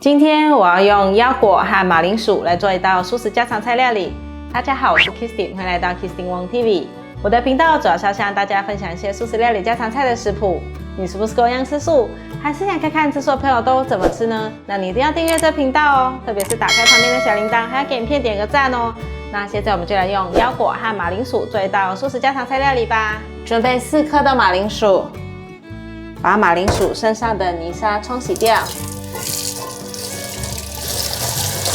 今天我要用腰果和马铃薯来做一道素食家常菜料理。大家好，我是 Kristin， 欢迎来到 Kristin Wong TV。我的频道主要是要向大家分享一些素食料理家常菜的食谱。你是不是跟我一样吃素，还是想看看吃素的朋友都怎么吃呢？那你一定要订阅这频道哦，特别是打开旁边的小铃铛，还要给影片点个赞哦。那现在我们就来用腰果和马铃薯做一道素食家常菜料理吧。准备4颗的马铃薯，把马铃薯身上的泥沙冲洗掉。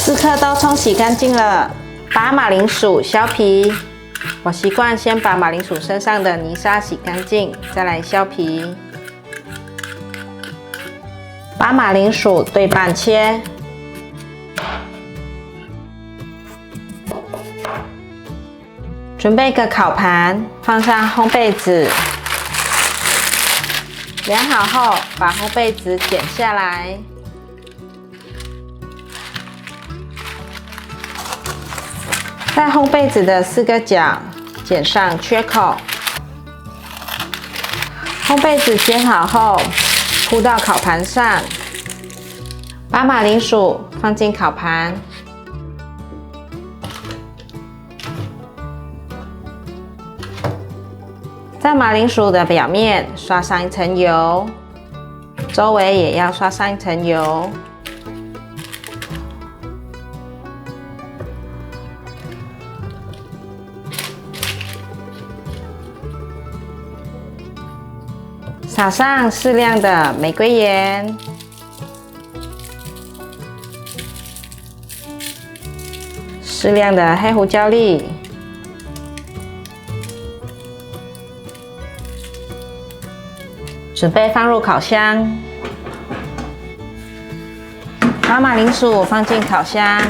4颗都冲洗干净了，把马铃薯削皮。我习惯先把马铃薯身上的泥沙洗干净，再来削皮。把马铃薯对半切。准备一个烤盘，放上烘焙纸。量好后，把烘焙纸剪下来。在烘焙纸的4个角剪上缺口。烘焙纸剪好后，铺到烤盘上。把马铃薯放进烤盘。在马铃薯的表面刷上一层油，周围也要刷上一层油。撒上适量的玫瑰盐，适量的黑胡椒粒，准备放入烤箱。把马铃薯放进烤箱。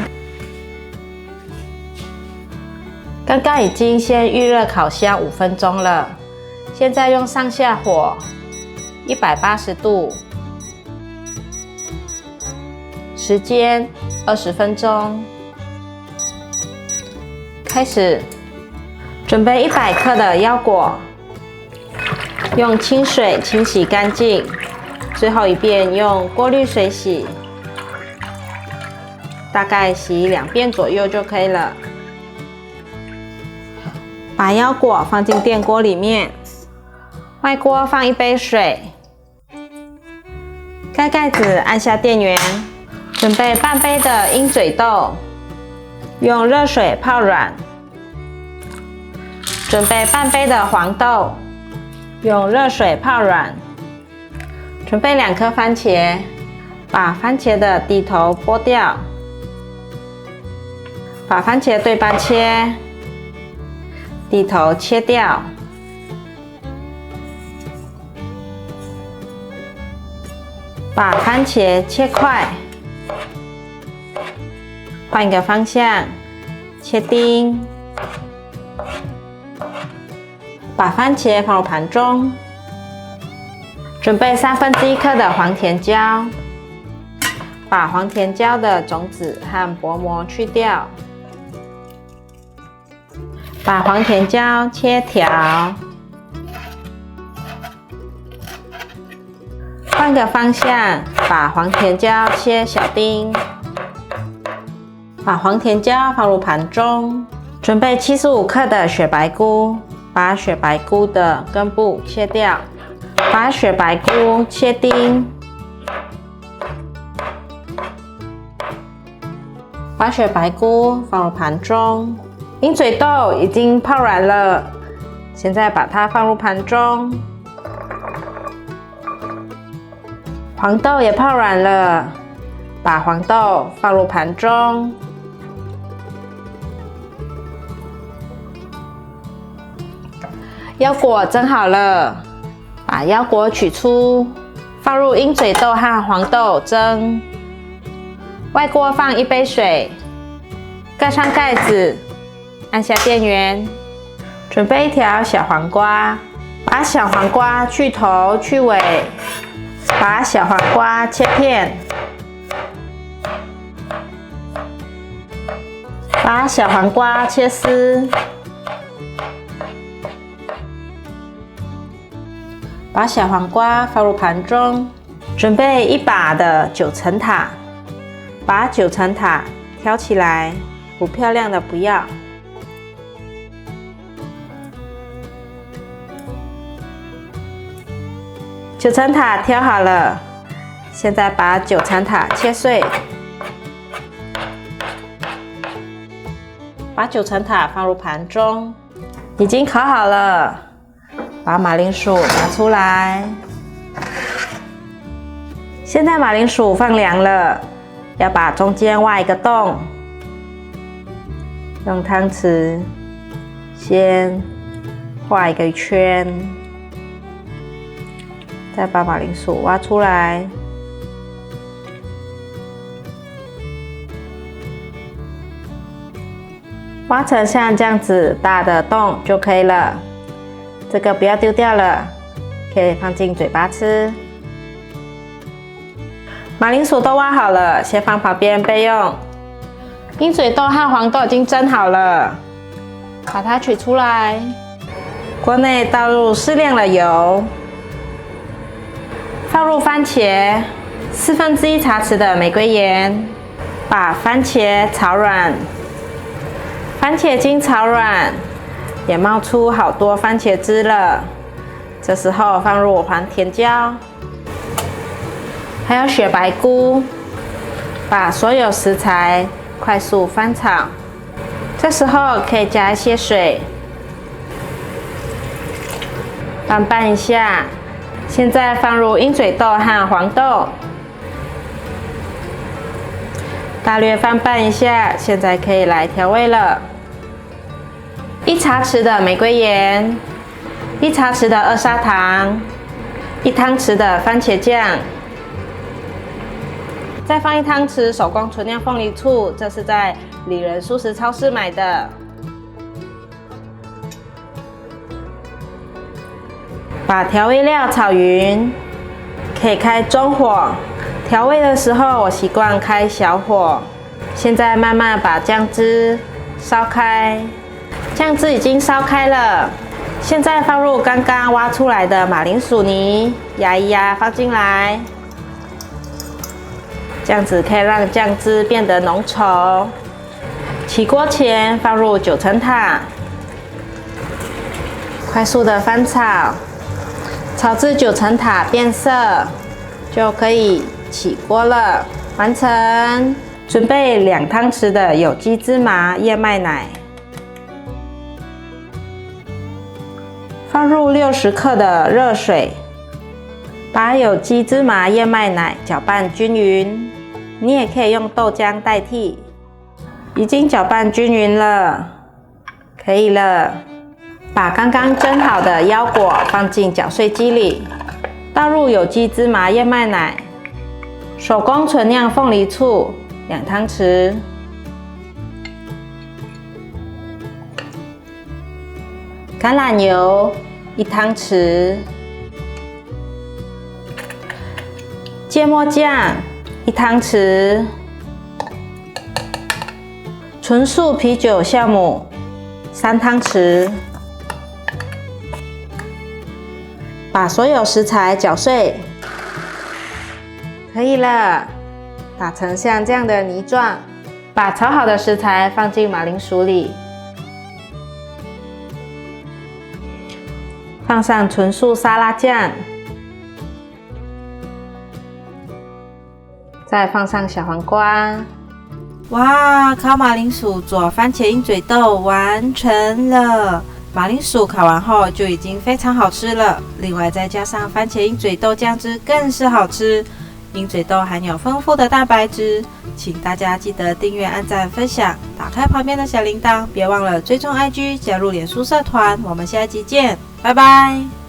刚刚已经先预热烤箱5分钟了，现在用上下火180度，时间20分钟。开始，准备100克的腰果，用清水清洗干净，最后一遍用过滤水洗，大概洗2遍左右就可以了。把腰果放进电锅里面，外锅放1杯水，盖盖子，按下电源，准备半杯的鹰嘴豆，用热水泡软。准备半杯的黄豆，用热水泡软。准备2颗番茄，把番茄的蒂头剥掉，把番茄对半切，蒂头切掉。把番茄切块，换一个方向，切丁。把番茄放入盘中。准备1/3颗的黄甜椒，把黄甜椒的种子和薄膜去掉。把黄甜椒切条。换个方向，把黄甜椒切小丁。把黄甜椒放入盘中。准备75克的雪白菇，把雪白菇的根部切掉。把雪白菇切丁。把雪白菇放入盘中。鹰嘴豆已经泡软了，现在把它放入盘中。黄豆也泡软了，把黄豆放入盘中。腰果蒸好了，把腰果取出，放入鹰嘴豆和黄豆蒸。外锅放1杯水，盖上盖子，按下电源。准备1条小黄瓜，把小黄瓜去头去尾，把小黄瓜切片，把小黄瓜切丝。把小黄瓜放入盘中，准备1把的9层塔，把9层塔挑起来，不漂亮的不要。9层塔挑好了，现在把9层塔切碎，把9层塔放入盘中。已经烤好了，把马铃薯拿出来。现在马铃薯放凉了，要把中间挖一个洞，用汤匙先画一个圈，再把马铃薯挖出来。挖成像这样子大的洞就可以了。这个不要丢掉了，可以放进嘴巴吃。马铃薯都挖好了，先放旁边备用。鹰嘴豆和黄豆已经蒸好了，把它取出来。锅内倒入适量的油，放入番茄，1/4茶匙的玫瑰盐，把番茄炒软。番茄经炒软，也冒出好多番茄汁了。这时候放入黄甜椒，还有雪白菇，把所有食材快速翻炒。这时候可以加一些水，翻拌一下。现在放入鹰嘴豆和黄豆，大略翻拌一下。现在可以来调味了。1茶匙的玫瑰盐，1茶匙的2砂糖，1汤匙的番茄酱，再放1汤匙手工纯酿凤梨醋，这是在里仁素食超市买的。把调味料炒匀，可以开中火。调味的时候，我习惯开小火。现在慢慢把酱汁烧开。酱汁已经烧开了，现在放入刚刚挖出来的马铃薯泥，压一压放进来，这样子可以让酱汁变得浓稠。起锅前放入9层塔，快速的翻炒，炒至9层塔变色，就可以起锅了。完成。准备2汤匙的有机芝麻燕麦奶。放入60克的热水，把有机芝麻燕麦奶搅拌均匀。你也可以用豆浆代替。已经搅拌均匀了，可以了。把刚刚蒸好的腰果放进搅碎机里，倒入有机芝麻燕麦奶，手工纯酿凤梨醋2汤匙。橄榄油1汤匙，芥末酱1汤匙，纯素啤酒酵母3汤匙。把所有食材搅碎，可以了，打成像这样的泥状。把炒好的食材放进马铃薯里。放上纯素沙拉酱，再放上小黄瓜。哇，烤马铃薯佐番茄鹰嘴豆完成了！马铃薯烤完后就已经非常好吃了，另外再加上番茄鹰嘴豆酱汁更是好吃。鹰嘴豆含有丰富的蛋白质，请大家记得订阅、按赞、分享，打开旁边的小铃铛，别忘了追踪 IG， 加入脸书社团。我们下一集见，拜拜。